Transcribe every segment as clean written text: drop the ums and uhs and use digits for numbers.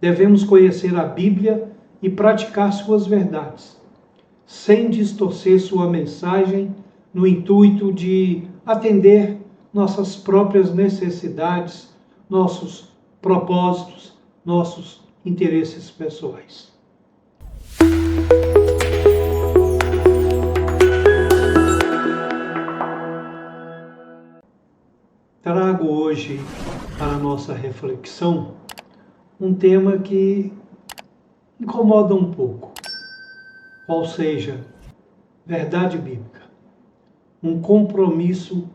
Devemos conhecer a Bíblia e praticar suas verdades, sem distorcer sua mensagem no intuito de atender nossas próprias necessidades, nossos propósitos, nossos interesses pessoais. Trago hoje para a nossa reflexão um tema que incomoda um pouco, qual seja verdade bíblica, um compromisso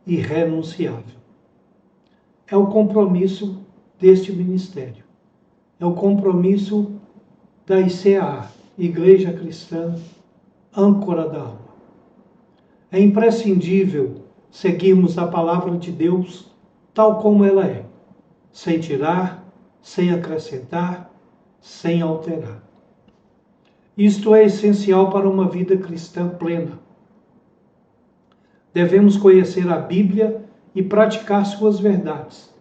irrenunciável. É o compromisso deste ministério, é o compromisso da ICA, Igreja Cristã Âncora da Alma. É imprescindível seguirmos a palavra de Deus tal como ela é, sem tirar, sem acrescentar, sem alterar. Isto é essencial para uma vida cristã plena. Devemos conhecer a Bíblia e praticar suas verdades,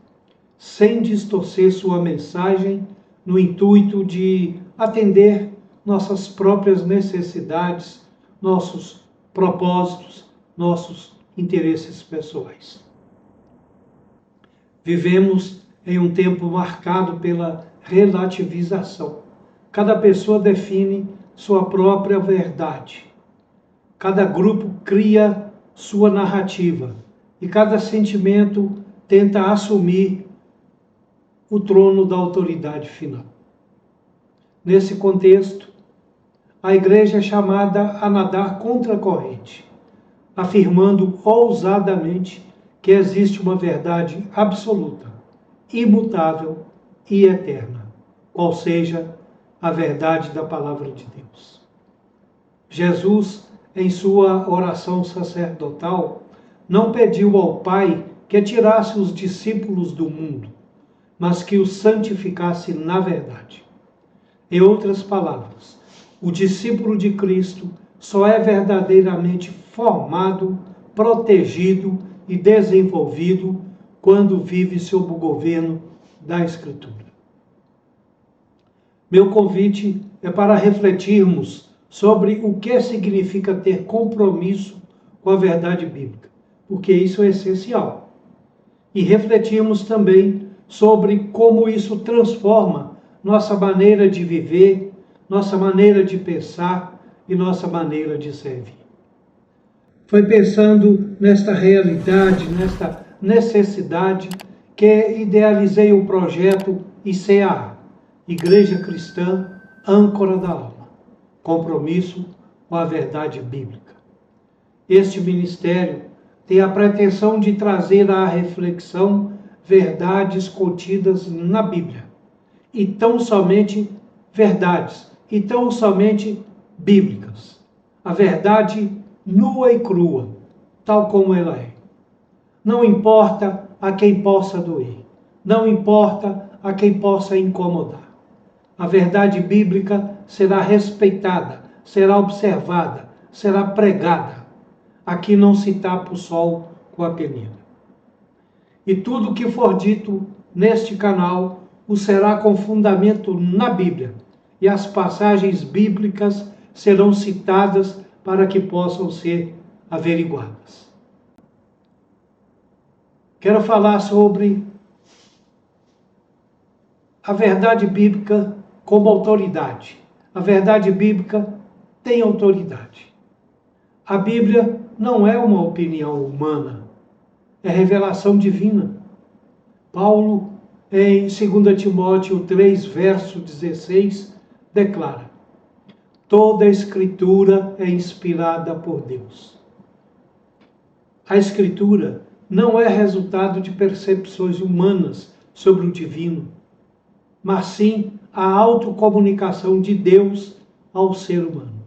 sem distorcer sua mensagem no intuito de atender nossas próprias necessidades, nossos propósitos, nossos interesses pessoais. Vivemos em um tempo marcado pela relativização. Cada pessoa define sua própria verdade. Cada grupo cria sua narrativa e cada sentimento tenta assumir o trono da autoridade final. Nesse contexto, a Igreja é chamada a nadar contra a corrente, afirmando ousadamente que existe uma verdade absoluta, imutável e eterna, qual seja a verdade da palavra de Deus. Jesus, em sua oração sacerdotal, não pediu ao Pai que tirasse os discípulos do mundo, mas que os santificasse na verdade. Em outras palavras, o discípulo de Cristo só é verdadeiramente formado, protegido e desenvolvido quando vive sob o governo da Escritura. Meu convite é para refletirmos sobre o que significa ter compromisso com a verdade bíblica, porque isso é essencial. E refletirmos também sobre como isso transforma nossa maneira de viver, nossa maneira de pensar e nossa maneira de servir. Foi pensando nesta realidade, nesta necessidade, que idealizei o projeto ICA, Igreja Cristã Âncora da Alma, compromisso com a verdade bíblica. Este ministério tem a pretensão de trazer à reflexão verdades contidas na Bíblia, e tão somente verdades, e tão somente bíblicas. A verdade nua e crua, tal como ela é. Não importa a quem possa doer, não importa a quem possa incomodar. A verdade bíblica será respeitada, será observada, será pregada. Aqui não se tapa o sol com a peneira. E tudo que for dito neste canal o será com fundamento na Bíblia, e as passagens bíblicas serão citadas para que possam ser averiguadas. Quero falar sobre a verdade bíblica como autoridade. A verdade bíblica tem autoridade. A Bíblia não é uma opinião humana, é revelação divina. Paulo, em 2 Timóteo 3, verso 16, declara: toda a Escritura é inspirada por Deus. A Escritura não é resultado de percepções humanas sobre o divino, mas sim a autocomunicação de Deus ao ser humano.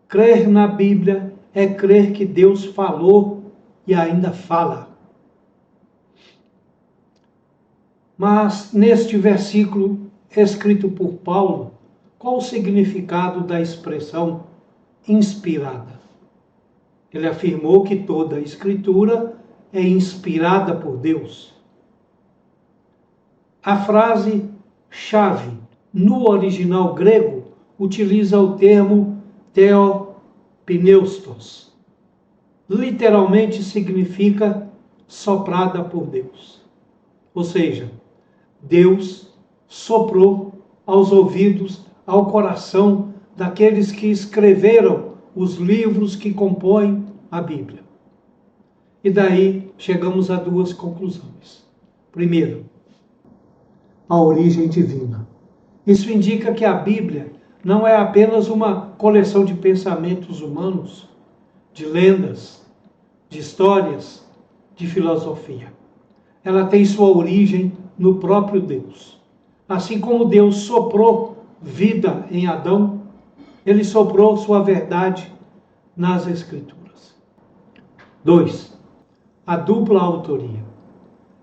Crer na Bíblia é crer que Deus falou e ainda fala. Mas neste versículo escrito por Paulo, qual o significado da expressão inspirada? Ele afirmou que toda a Escritura é inspirada por Deus. A frase chave no original grego utiliza o termo theopneustos. Literalmente significa soprada por Deus. Ou seja, Deus soprou aos ouvidos, ao coração daqueles que escreveram os livros que compõem a Bíblia. E daí chegamos a duas conclusões. Primeiro, a origem divina. Isso indica que a Bíblia não é apenas uma coleção de pensamentos humanos, de lendas, de histórias, de filosofia. Ela tem sua origem no próprio Deus. Assim como Deus soprou vida em Adão, ele soprou sua verdade nas Escrituras. 2. A dupla autoria.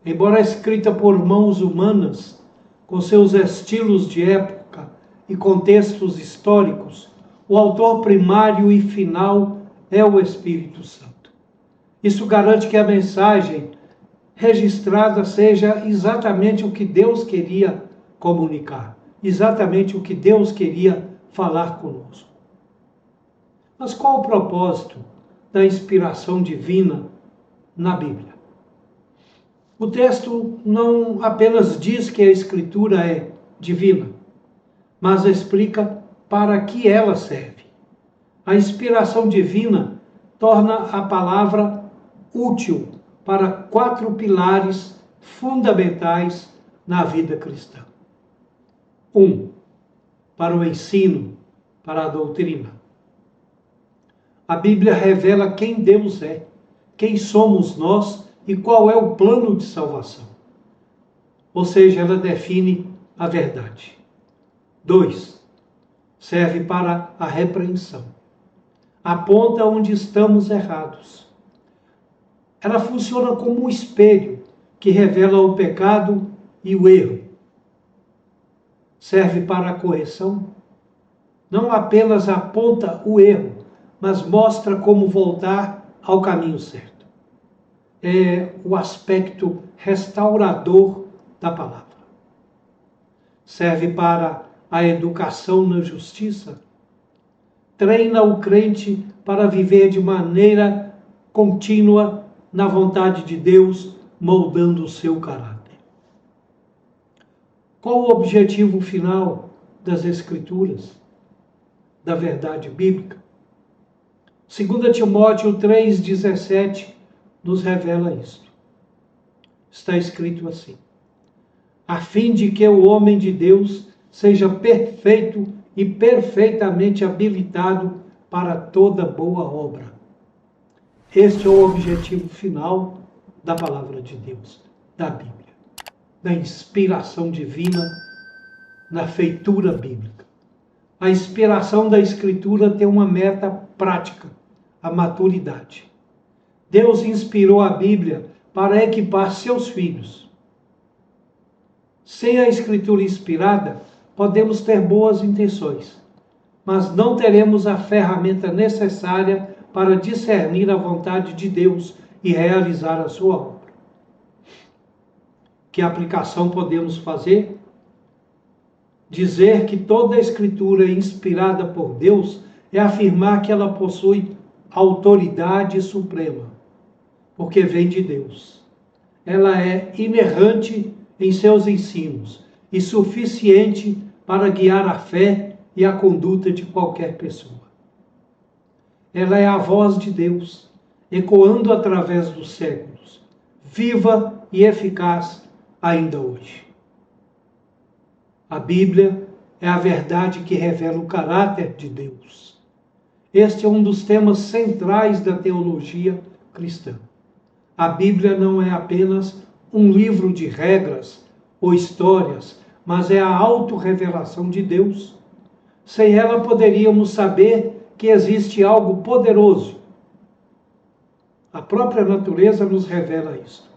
Embora escrita por mãos humanas, com seus estilos de época e contextos históricos, o autor primário e final é o Espírito Santo. Isso garante que a mensagem registrada seja exatamente o que Deus queria comunicar, exatamente o que Deus queria falar conosco. Mas qual o propósito da inspiração divina na Bíblia? O texto não apenas diz que a Escritura é divina, mas explica para que ela serve. A inspiração divina torna a palavra útil para 4 pilares fundamentais na vida cristã. 1. Para o ensino, para a doutrina. A Bíblia revela quem Deus é, quem somos nós e qual é o plano de salvação. Ou seja, ela define a verdade. 2. Serve para a repreensão. Aponta onde estamos errados. Ela funciona como um espelho que revela o pecado e o erro. Serve para a correção. Não apenas aponta o erro, mas mostra como voltar ao caminho certo. É o aspecto restaurador da palavra. Serve para a educação na justiça. Treina o crente para viver de maneira contínua na vontade de Deus, moldando o seu caráter. Qual o objetivo final das Escrituras, da verdade bíblica? 2 Timóteo 3,17 nos revela isto. Está escrito assim: a fim de que o homem de Deus seja perfeito e perfeitamente habilitado para toda boa obra. Este é o objetivo final da palavra de Deus, da Bíblia, da inspiração divina na feitura bíblica. A inspiração da Escritura tem uma meta prática, a maturidade. Deus inspirou a Bíblia para equipar seus filhos. Sem a Escritura inspirada, podemos ter boas intenções, mas não teremos a ferramenta necessária para discernir a vontade de Deus e realizar a sua obra. Que aplicação podemos fazer? Dizer que toda a Escritura é inspirada por Deus é afirmar que ela possui autoridade suprema, porque vem de Deus. Ela é inerrante em seus ensinos e suficiente para guiar a fé e a conduta de qualquer pessoa. Ela é a voz de Deus, ecoando através dos séculos, viva e eficaz ainda hoje. A Bíblia é a verdade que revela o caráter de Deus. Este é um dos temas centrais da teologia cristã. A Bíblia não é apenas um livro de regras ou histórias, mas é a autorrevelação de Deus. Sem ela poderíamos saber que existe algo poderoso. A própria natureza nos revela isso.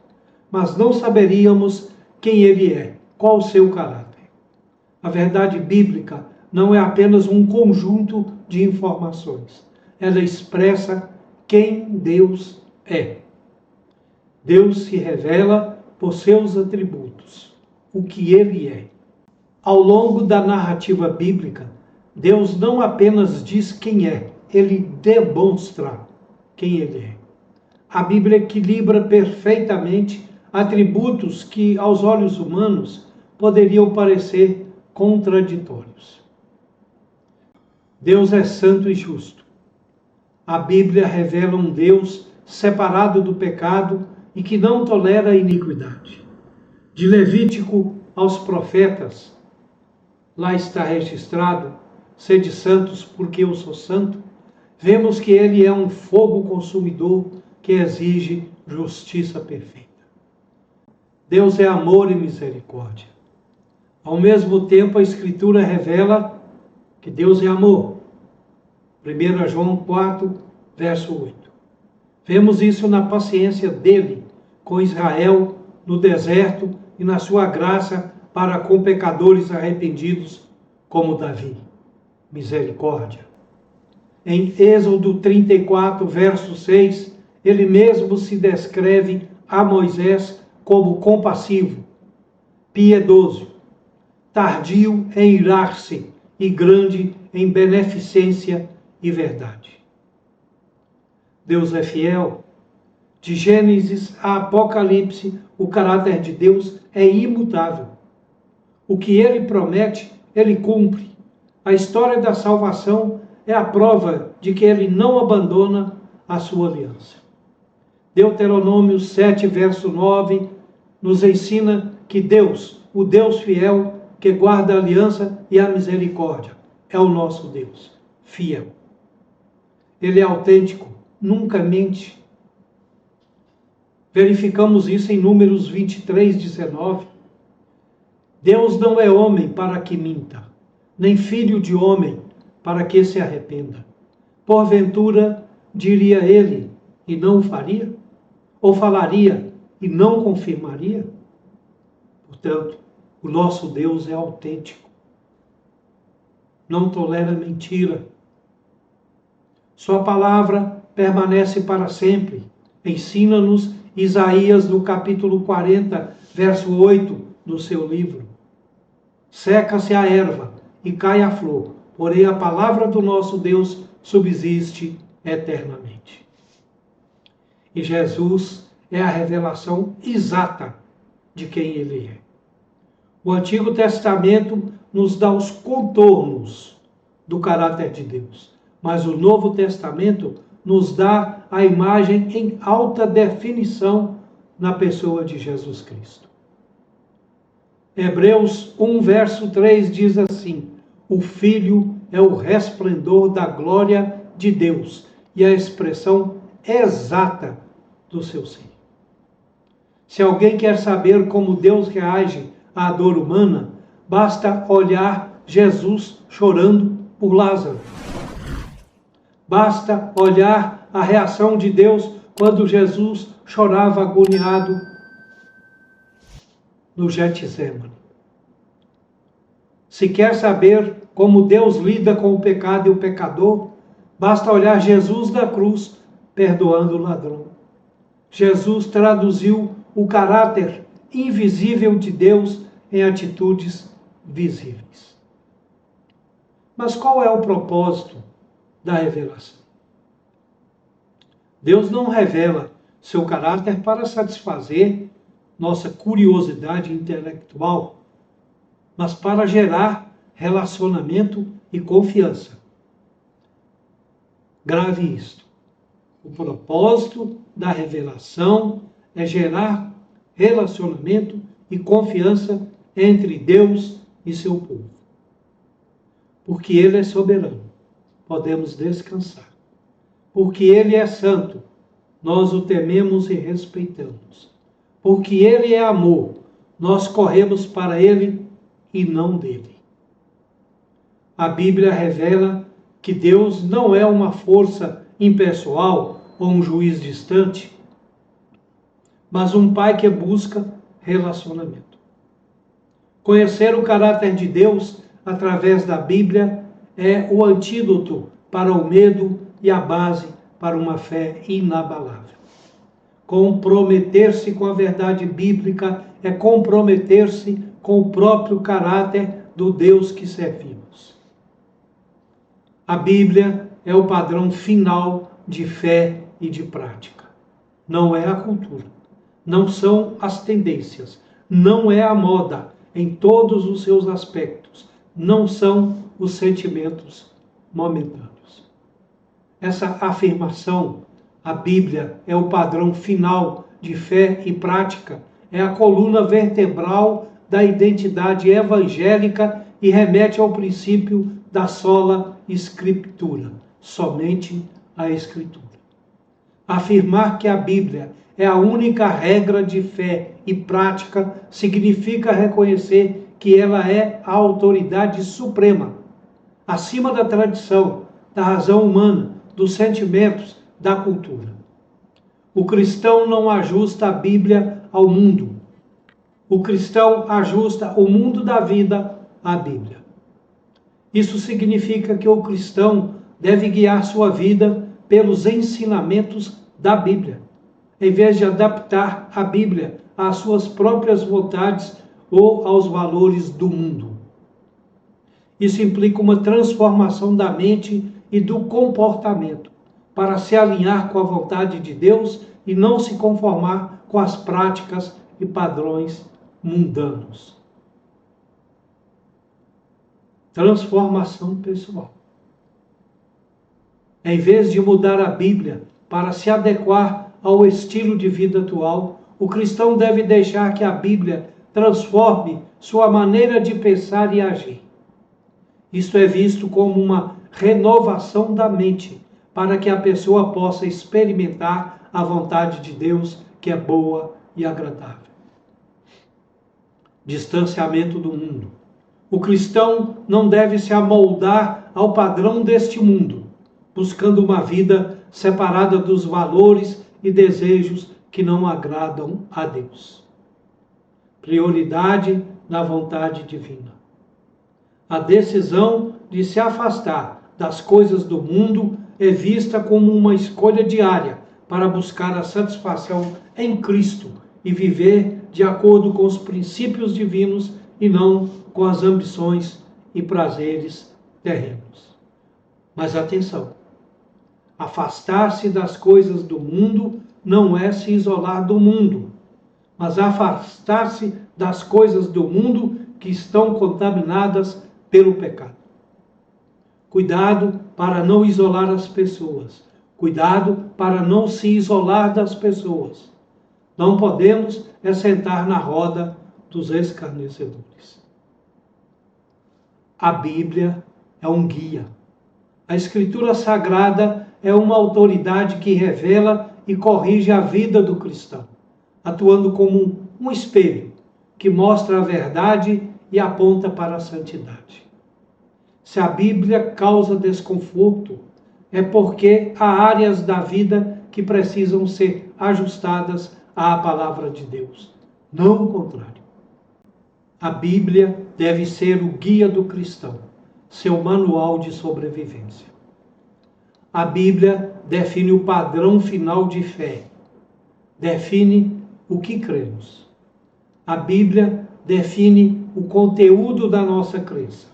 Mas não saberíamos quem ele é, qual o seu caráter. A verdade bíblica não é apenas um conjunto de informações. Ela expressa quem Deus é. Deus se revela por seus atributos, o que ele é. Ao longo da narrativa bíblica, Deus não apenas diz quem é, ele demonstra quem ele é. A Bíblia equilibra perfeitamente atributos que, aos olhos humanos, poderiam parecer contraditórios. Deus é santo e justo. A Bíblia revela um Deus separado do pecado e que não tolera a iniquidade. De Levítico aos profetas, lá está registrado: sede santos porque eu sou santo. Vemos que ele é um fogo consumidor que exige justiça perfeita. Deus é amor e misericórdia. Ao mesmo tempo, a Escritura revela que Deus é amor. 1 João 4, verso 8. Vemos isso na paciência dele com Israel no deserto e na sua graça para com pecadores arrependidos como Davi. Misericórdia. Em Êxodo 34, verso 6, ele mesmo se descreve a Moisés como compassivo, piedoso, tardio em irar-se e grande em beneficência e verdade. Deus é fiel. De Gênesis a Apocalipse, o caráter de Deus é imutável. O que ele promete, ele cumpre. A história da salvação é a prova de que ele não abandona a sua aliança. Deuteronômio 7, verso 9, nos ensina que Deus, o Deus fiel, que guarda a aliança e a misericórdia, é o nosso Deus, fiel. Ele é autêntico, nunca mente. Verificamos isso em Números 23, 19. Deus não é homem para que minta, nem filho de homem para que se arrependa. Porventura, diria ele, e não o faria? Ou falaria e não confirmaria? Portanto, o nosso Deus é autêntico. Não tolera mentira. Sua palavra permanece para sempre. Ensina-nos Isaías no capítulo 40, verso 8 do seu livro. Seca-se a erva e cai a flor, porém a palavra do nosso Deus subsiste eternamente. E Jesus é a revelação exata de quem ele é. O Antigo Testamento nos dá os contornos do caráter de Deus, mas o Novo Testamento nos dá a imagem em alta definição na pessoa de Jesus Cristo. Hebreus 1, verso 3 diz assim: o Filho é o resplendor da glória de Deus e a expressão exata do seu ser. Se alguém quer saber como Deus reage à dor humana, basta olhar Jesus chorando por Lázaro. Basta olhar a reação de Deus quando Jesus chorava agoniado no Getsemane. Se quer saber como Deus lida com o pecado e o pecador, basta olhar Jesus na cruz perdoando o ladrão. Jesus traduziu o caráter invisível de Deus em atitudes visíveis. Mas qual é o propósito da revelação? Deus não revela seu caráter para satisfazer nossa curiosidade intelectual, mas para gerar relacionamento e confiança. Grave isto. O propósito da revelação é gerar relacionamento e confiança entre Deus e seu povo. Porque Ele é soberano, podemos descansar. Porque Ele é santo, nós o tememos e respeitamos. Porque Ele é amor, nós corremos para Ele e não dele. A Bíblia revela que Deus não é uma força impessoal ou um juiz distante, mas um pai que busca relacionamento. Conhecer o caráter de Deus através da Bíblia é o antídoto para o medo e a base para uma fé inabalável. Comprometer-se com a verdade bíblica é comprometer-se com o próprio caráter do Deus que servimos. A Bíblia é o padrão final de fé e de prática. Não é a cultura, não são as tendências, não é a moda em todos os seus aspectos, não são os sentimentos momentâneos. Essa afirmação, a Bíblia é o padrão final de fé e prática, é a coluna vertebral da identidade evangélica e remete ao princípio da sola Escritura, somente a Escritura. Afirmar que a Bíblia é a única regra de fé e prática significa reconhecer que ela é a autoridade suprema, acima da tradição, da razão humana, dos sentimentos, da cultura. O cristão não ajusta a Bíblia ao mundo. O cristão ajusta o mundo da vida à Bíblia. Isso significa que o cristão deve guiar sua vida pelos ensinamentos da Bíblia, em vez de adaptar a Bíblia às suas próprias vontades ou aos valores do mundo. Isso implica uma transformação da mente e do comportamento para se alinhar com a vontade de Deus e não se conformar com as práticas e padrões mundanos. Transformação pessoal. Em vez de mudar a Bíblia para se adequar ao estilo de vida atual, o cristão deve deixar que a Bíblia transforme sua maneira de pensar e agir. Isto é visto como uma renovação da mente, para que a pessoa possa experimentar a vontade de Deus, que é boa e agradável. Distanciamento do mundo. O cristão não deve se amoldar ao padrão deste mundo, buscando uma vida separada dos valores e desejos que não agradam a Deus. Prioridade na vontade divina. A decisão de se afastar das coisas do mundo é vista como uma escolha diária para buscar a satisfação em Cristo e viver de acordo com os princípios divinos e não com as ambições e prazeres terrenos. Mas atenção, afastar-se das coisas do mundo não é se isolar do mundo, mas afastar-se das coisas do mundo que estão contaminadas pelo pecado. Cuidado para não isolar as pessoas. Cuidado para não se isolar das pessoas. Não podemos sentar na roda dos escarnecedores. A Bíblia é um guia. A Escritura Sagrada é uma autoridade que revela e corrige a vida do cristão, atuando como um espelho que mostra a verdade e aponta para a santidade. Se a Bíblia causa desconforto, é porque há áreas da vida que precisam ser ajustadas à palavra de Deus, não o contrário. A Bíblia deve ser o guia do cristão, seu manual de sobrevivência. A Bíblia define o padrão final de fé, define o que cremos. A Bíblia define o conteúdo da nossa crença.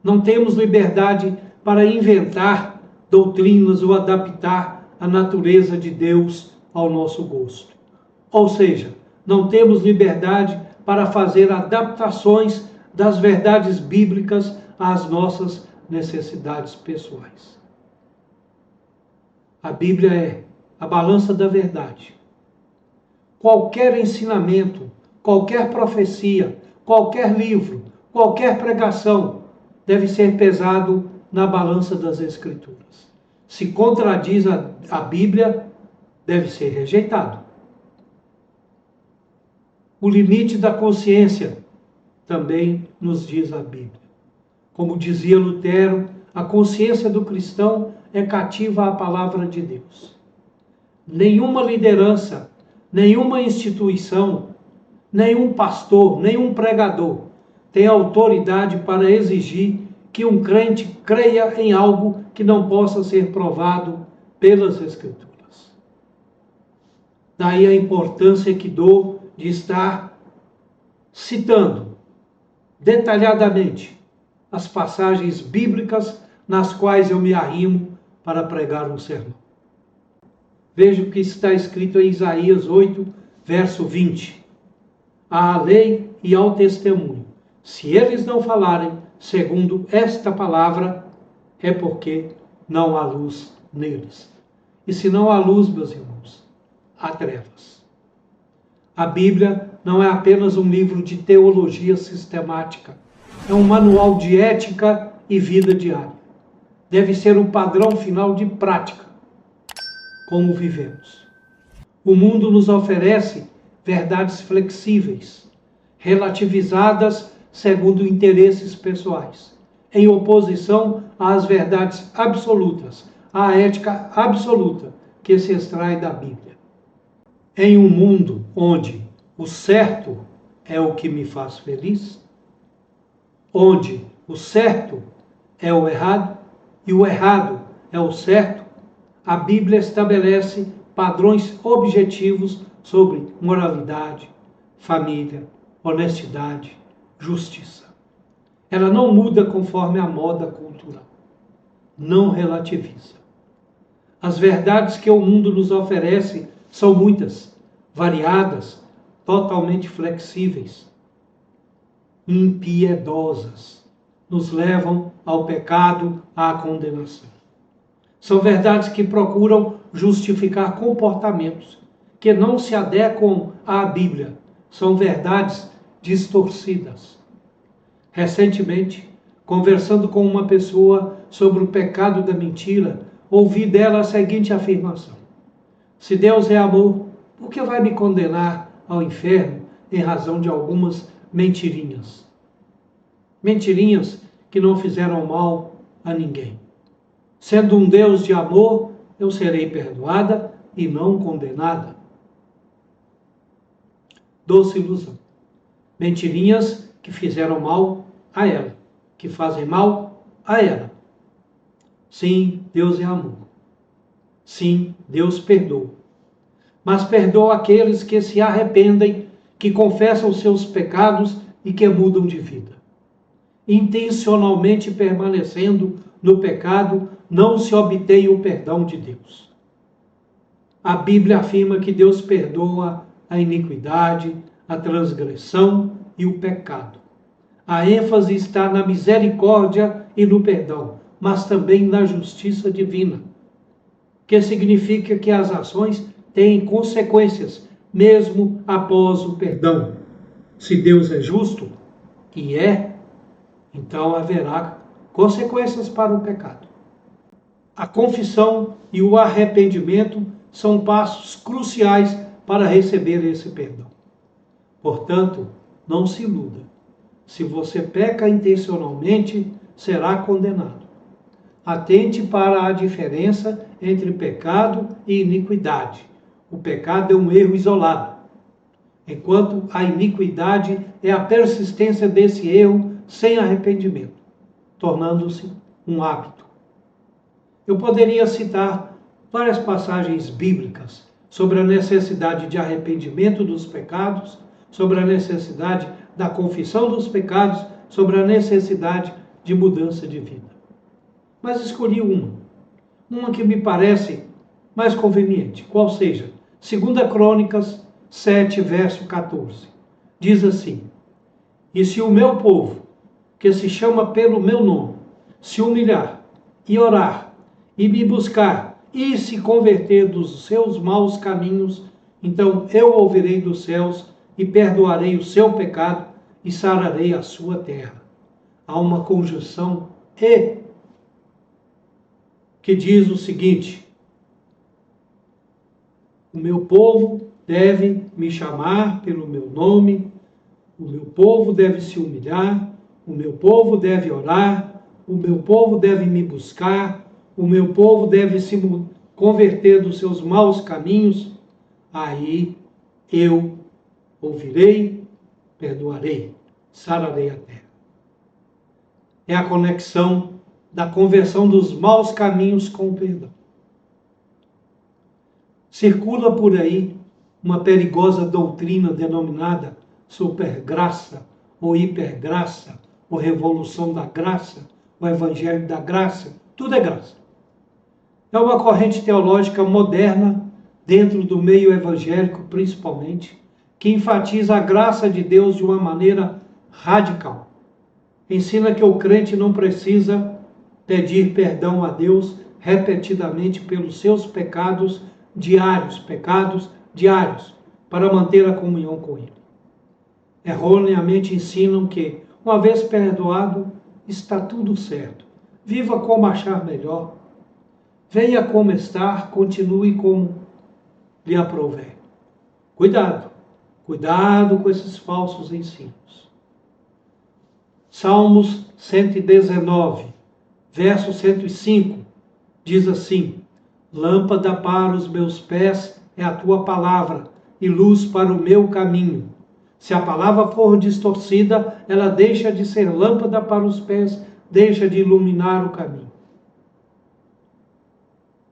Não temos liberdade para inventar doutrinas ou adaptar a natureza de Deus ao nosso gosto. Ou seja, não temos liberdade para fazer adaptações das verdades bíblicas às nossas necessidades pessoais. A Bíblia é a balança da verdade. Qualquer ensinamento, qualquer profecia, qualquer livro, qualquer pregação deve ser pesado na balança das Escrituras. Se contradiz a Bíblia, deve ser rejeitado. O limite da consciência também nos diz a Bíblia. Como dizia Lutero, a consciência do cristão é cativa à palavra de Deus. Nenhuma liderança, nenhuma instituição, nenhum pastor, nenhum pregador tem autoridade para exigir que um crente creia em algo que não possa ser provado pelas Escrituras. Daí a importância que dou de estar citando detalhadamente as passagens bíblicas nas quais eu me arrimo para pregar um sermão. Veja o que está escrito em Isaías 8, verso 20. À lei e ao testemunho, se eles não falarem segundo esta palavra, é porque não há luz neles. E se não há luz, meus irmãos, há trevas. A Bíblia não é apenas um livro de teologia sistemática, é um manual de ética e vida diária. Deve ser o padrão final de prática, como vivemos. O mundo nos oferece verdades flexíveis, relativizadas segundo interesses pessoais, em oposição às verdades absolutas, à ética absoluta que se extrai da Bíblia. Em um mundo onde o certo é o que me faz feliz, onde o certo é o errado e o errado é o certo, a Bíblia estabelece padrões objetivos sobre moralidade, família, honestidade, justiça. Ela não muda conforme a moda cultural. Não relativiza. As verdades que o mundo nos oferece são muitas, variadas, totalmente flexíveis, impiedosas. Nos levam ao pecado, à condenação. São verdades que procuram justificar comportamentos que não se adequam à Bíblia. São verdades distorcidas. Recentemente, conversando com uma pessoa sobre o pecado da mentira, ouvi dela a seguinte afirmação: se Deus é amor, por que vai me condenar ao inferno em razão de algumas mentirinhas? Mentirinhas que não fizeram mal a ninguém. Sendo um Deus de amor, eu serei perdoada e não condenada. Doce ilusão. Mentirinhas que fizeram mal a ela, que fazem mal a ela. Sim, Deus é amor. Sim, Deus perdoa. Mas perdoa aqueles que se arrependem, que confessam seus pecados e que mudam de vida. Intencionalmente permanecendo no pecado, não se obtém o perdão de Deus. A Bíblia afirma que Deus perdoa a iniquidade, a transgressão e o pecado. A ênfase está na misericórdia e no perdão, mas também na justiça divina, que significa que as ações têm consequências, mesmo após o perdão. Se Deus é justo, e é, então haverá consequências para o pecado. A confissão e o arrependimento são passos cruciais para receber esse perdão. Portanto, não se iluda. Se você peca intencionalmente, será condenado. Atente para a diferença entre pecado e iniquidade. O pecado é um erro isolado, enquanto a iniquidade é a persistência desse erro sem arrependimento, tornando-se um hábito. Eu poderia citar várias passagens bíblicas sobre a necessidade de arrependimento dos pecados, sobre a necessidade da confissão dos pecados, sobre a necessidade de mudança de vida. Mas escolhi uma que me parece mais conveniente, qual seja, 2 Crônicas 7, verso 14. Diz assim: e se o meu povo, que se chama pelo meu nome, se humilhar e orar, e me buscar, e se converter dos seus maus caminhos, então eu ouvirei dos céus e perdoarei o seu pecado e sararei a sua terra. Há uma conjunção e que diz o seguinte: o meu povo deve me chamar pelo meu nome, o meu povo deve se humilhar, o meu povo deve orar, o meu povo deve me buscar, o meu povo deve se converter dos seus maus caminhos, aí eu ouvirei, perdoarei, sararei a terra. É a conexão da conversão dos maus caminhos com o perdão. Circula por aí uma perigosa doutrina denominada supergraça ou hipergraça ou Revolução da Graça, o Evangelho da Graça, tudo é graça. É uma corrente teológica moderna, dentro do meio evangélico principalmente, que enfatiza a graça de Deus de uma maneira radical. Ensina que o crente não precisa pedir perdão a Deus repetidamente pelos seus pecados diários, para manter a comunhão com Ele. Erroneamente ensinam que, uma vez perdoado, está tudo certo. Viva como achar melhor. Venha como estar, continue como lhe aprouver. Cuidado com esses falsos ensinos. Salmos 119, verso 105, diz assim: lâmpada para os meus pés é a tua palavra e luz para o meu caminho. Se a palavra for distorcida, ela deixa de ser lâmpada para os pés, deixa de iluminar o caminho.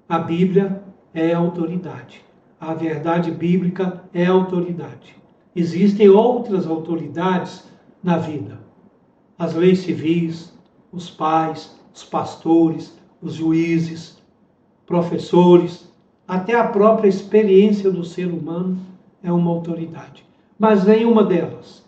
A Bíblia é autoridade. A verdade bíblica é autoridade. Existem outras autoridades na vida. As leis civis, os pais, os pastores, os juízes, professores, até a própria experiência do ser humano é uma autoridade. Mas nenhuma delas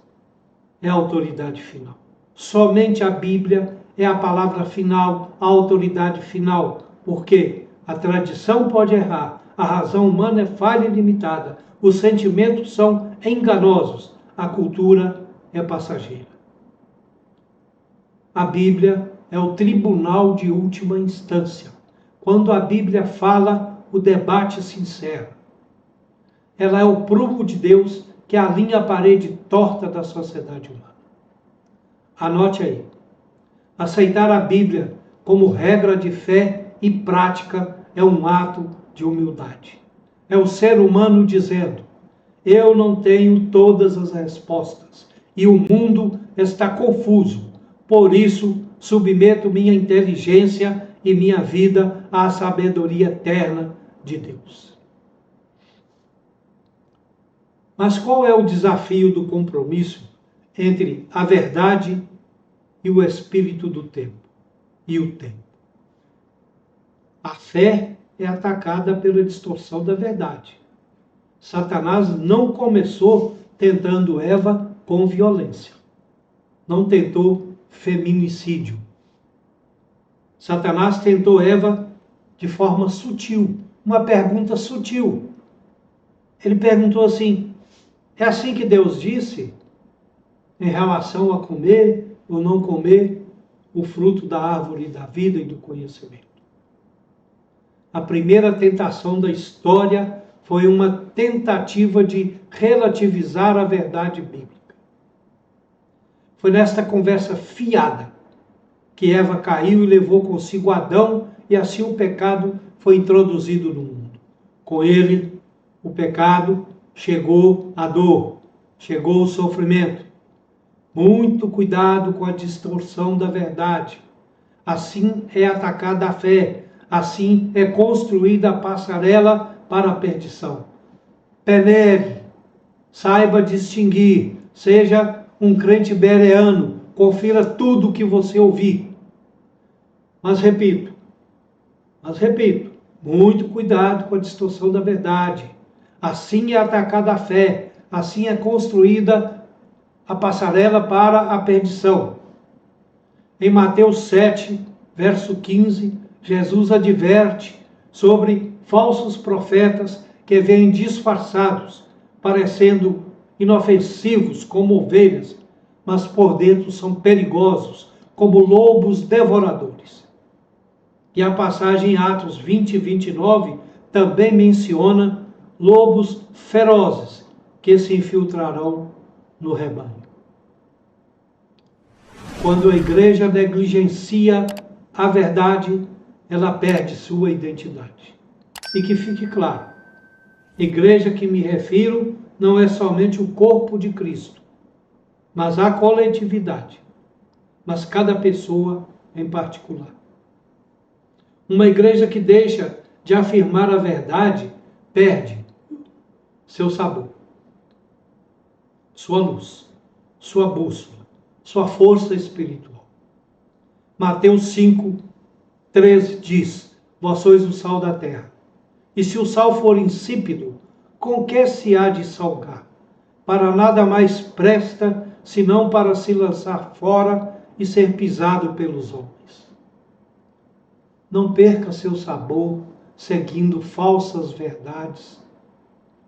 é a autoridade final. Somente a Bíblia é a palavra final, a autoridade final. Por quê? A tradição pode errar, a razão humana é falha e limitada, os sentimentos são enganosos, a cultura é passageira. A Bíblia é o tribunal de última instância. Quando a Bíblia fala, o debate se encerra. Ela é o prumo de Deus que alinha a parede torta da sociedade humana. Anote aí. Aceitar a Bíblia como regra de fé e prática é um ato de humildade. É o ser humano dizendo: eu não tenho todas as respostas e o mundo está confuso. Por isso, submeto minha inteligência e minha vida à sabedoria eterna de Deus. Mas qual é o desafio do compromisso entre a verdade e o espírito do tempo e o tempo? A fé é atacada pela distorção da verdade. Satanás não começou tentando Eva com violência. Não tentou feminicídio. Satanás tentou Eva de forma sutil, uma pergunta sutil. Ele perguntou assim: é assim que Deus disse em relação a comer ou não comer o fruto da árvore da vida e do conhecimento? A primeira tentação da história foi uma tentativa de relativizar a verdade bíblica. Foi nesta conversa fiada que Eva caiu e levou consigo Adão, e assim o pecado foi introduzido no mundo. Com ele, o pecado, chegou a dor, chegou o sofrimento. Muito cuidado com a distorção da verdade. Assim é atacada a fé, assim é construída a passarela para a perdição. Peneire, saiba distinguir, seja um crente bereano, confira tudo o que você ouvir. Mas repito, muito cuidado com a distorção da verdade. Assim é atacada a fé, assim é construída a passarela para a perdição. Em Mateus 7, verso 15, Jesus adverte sobre falsos profetas que vêm disfarçados, parecendo inofensivos como ovelhas, mas por dentro são perigosos, como lobos devoradores. E a passagem em Atos 20 e 29 também menciona lobos ferozes que se infiltrarão no rebanho. Quando a igreja negligencia a verdade, ela perde sua identidade. E que fique claro, igreja que me refiro não é somente o corpo de Cristo, mas a coletividade, mas cada pessoa em particular. Uma igreja que deixa de afirmar a verdade perde seu sabor, sua luz, sua bússola, sua força espiritual. Mateus 5:13 diz: vós sois o sal da terra. E se o sal for insípido, com que se há de salgar? Para nada mais presta, senão para se lançar fora e ser pisado pelos homens. Não perca seu sabor seguindo falsas verdades,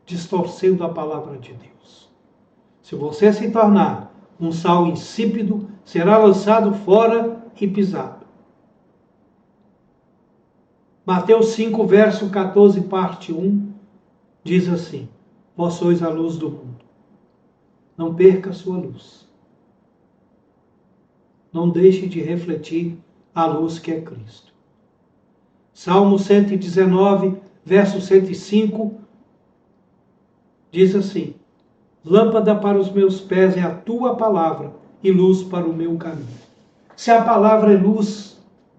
distorcendo a palavra de Deus. Se você se tornar um sal insípido, será lançado fora e pisado. Mateus 5, verso 14, parte 1, diz assim: vós sois a luz do mundo. Não perca a sua luz. Não deixe de refletir a luz que é Cristo. Salmo 119, verso 105, diz assim: lâmpada para os meus pés é a tua palavra e luz para o meu caminho. Se a palavra é luz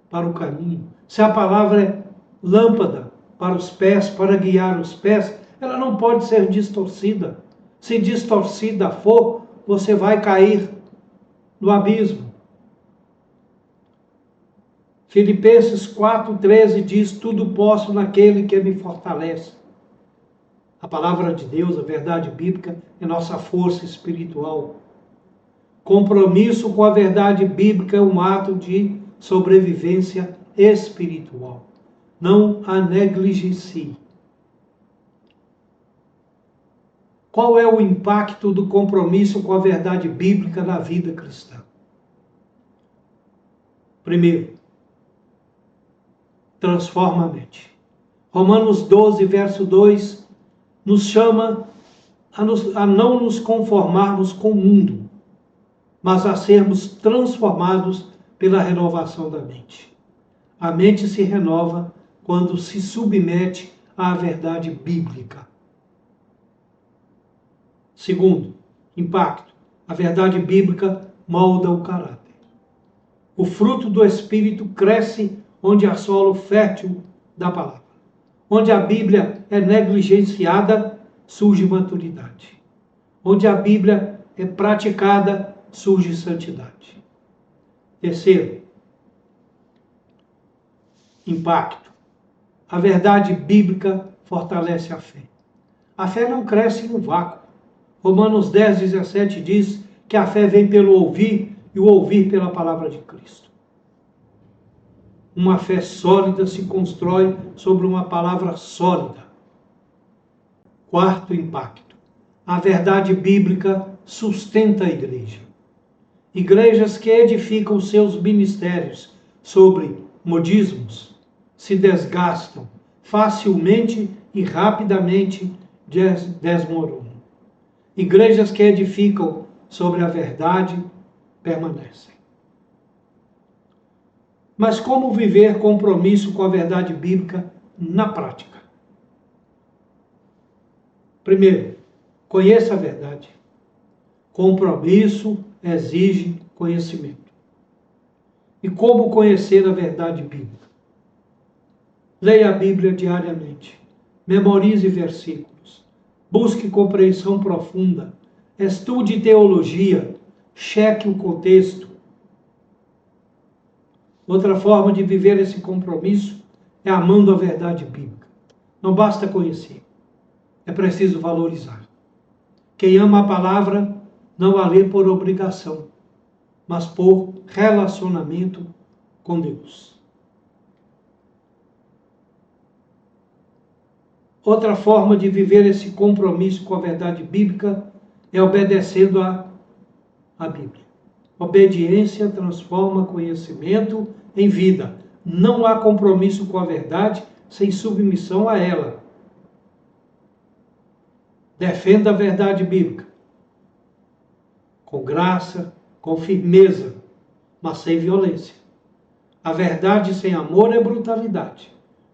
para o caminho, se a palavra é lâmpada para os pés, para guiar os pés, ela não pode ser distorcida. Se distorcida for, você vai cair no abismo. Filipenses 4:13 diz: tudo posso naquele que me fortalece. A palavra de Deus, a verdade bíblica, é nossa força espiritual. Compromisso com a verdade bíblica é um ato de sobrevivência espiritual. Não a negligencie. Qual é o impacto do compromisso com a verdade bíblica na vida cristã? Primeiro, transforma a mente. Romanos 12, verso 2, nos chama a não nos conformarmos com o mundo, mas a sermos transformados pela renovação da mente. A mente se renova quando se submete à verdade bíblica. Segundo, impacto. A verdade bíblica molda o caráter. O fruto do Espírito cresce onde há solo fértil da palavra. Onde a Bíblia é negligenciada, surge maturidade. Onde a Bíblia é praticada, surge santidade. Terceiro, impacto. A verdade bíblica fortalece a fé. A fé não cresce em um vácuo. Romanos 10, 17 diz que a fé vem pelo ouvir e o ouvir pela palavra de Cristo. Uma fé sólida se constrói sobre uma palavra sólida. Quarto impacto. A verdade bíblica sustenta a igreja. Igrejas que edificam seus ministérios sobre modismos se desgastam facilmente e rapidamente desmoronam. Igrejas que edificam sobre a verdade permanecem. Mas como viver compromisso com a verdade bíblica na prática? Primeiro, conheça a verdade. Compromisso exige conhecimento. E como conhecer a verdade bíblica? Leia a Bíblia diariamente. Memorize versículos. Busque compreensão profunda. Estude teologia. Cheque o contexto. Outra forma de viver esse compromisso é amando a verdade bíblica. Não basta conhecer. É preciso valorizar. Quem ama a palavra não a lê por obrigação, mas por relacionamento com Deus. Outra forma de viver esse compromisso com a verdade bíblica é obedecendo a Bíblia. Obediência transforma conhecimento em vida. Não há compromisso com a verdade sem submissão a ela. Defenda a verdade bíblica. Com graça, com firmeza, mas sem violência. A verdade sem amor é brutalidade.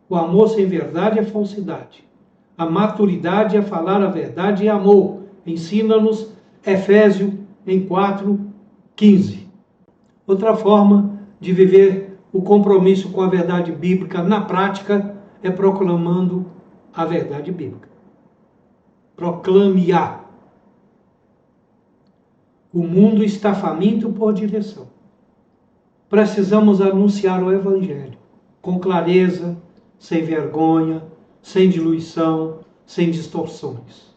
O amor sem verdade é falsidade. A maturidade é falar a verdade em amor. Ensina-nos Efésios em 4:15. Outra forma de viver o compromisso com a verdade bíblica na prática é proclamando a verdade bíblica. Proclame-a. O mundo está faminto por direção. Precisamos anunciar o Evangelho com clareza, sem vergonha, sem diluição, sem distorções.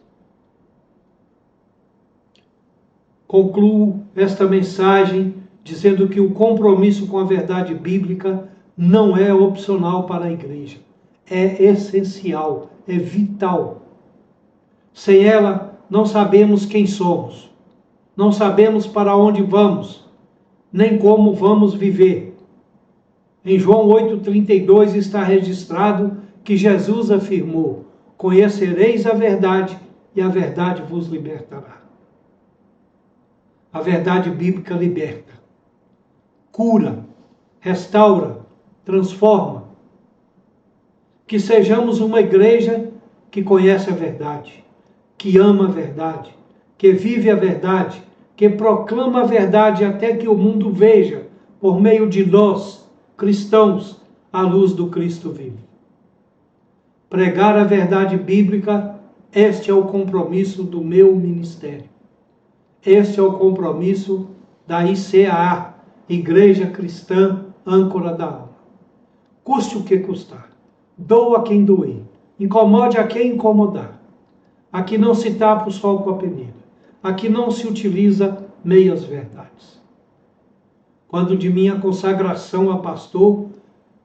Concluo esta mensagem dizendo que o compromisso com a verdade bíblica não é opcional para a igreja. É essencial, é vital. Sem ela, não sabemos quem somos, não sabemos para onde vamos, nem como vamos viver. Em João 8,32 está registrado que Jesus afirmou: conhecereis a verdade e a verdade vos libertará. A verdade bíblica liberta, cura, restaura, transforma. Que sejamos uma igreja que conhece a verdade, que ama a verdade, que vive a verdade, que proclama a verdade até que o mundo veja, por meio de nós, cristãos, a luz do Cristo vivo. Pregar a verdade bíblica, este é o compromisso do meu ministério. Este é o compromisso da ICA, Igreja Cristã Âncora da Alma. Custe o que custar, doa quem doer, incomode a quem incomodar. Aqui não se tapa o sol com a peneira, aqui não se utiliza meias verdades. Quando de minha consagração a pastor,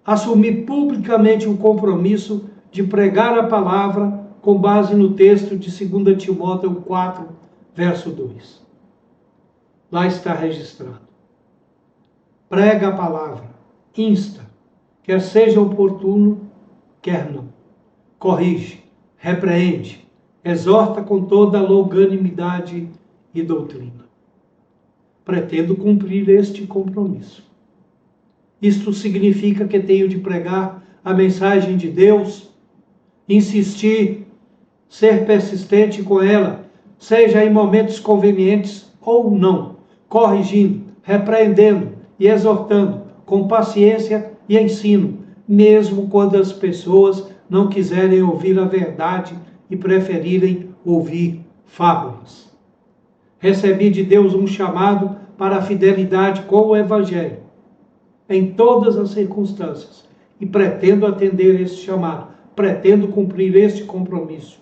assumi publicamente o compromisso de pregar a palavra com base no texto de 2 Timóteo 4, verso 2. Lá está registrado. Prega a palavra, insta, quer seja oportuno, quer não. Corrige, repreende, exorta com toda a longanimidade e doutrina. Pretendo cumprir este compromisso. Isto significa que tenho de pregar a mensagem de Deus, insistir, ser persistente com ela, seja em momentos convenientes ou não, corrigindo, repreendendo e exortando, com paciência e ensino, mesmo quando as pessoas não quiserem ouvir a verdade e preferirem ouvir fábulas. Recebi de Deus um chamado para a fidelidade com o Evangelho, em todas as circunstâncias, e pretendo atender este chamado, pretendo cumprir este compromisso.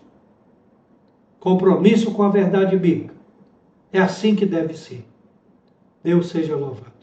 Compromisso com a verdade bíblica. É assim que deve ser. Deus seja louvado.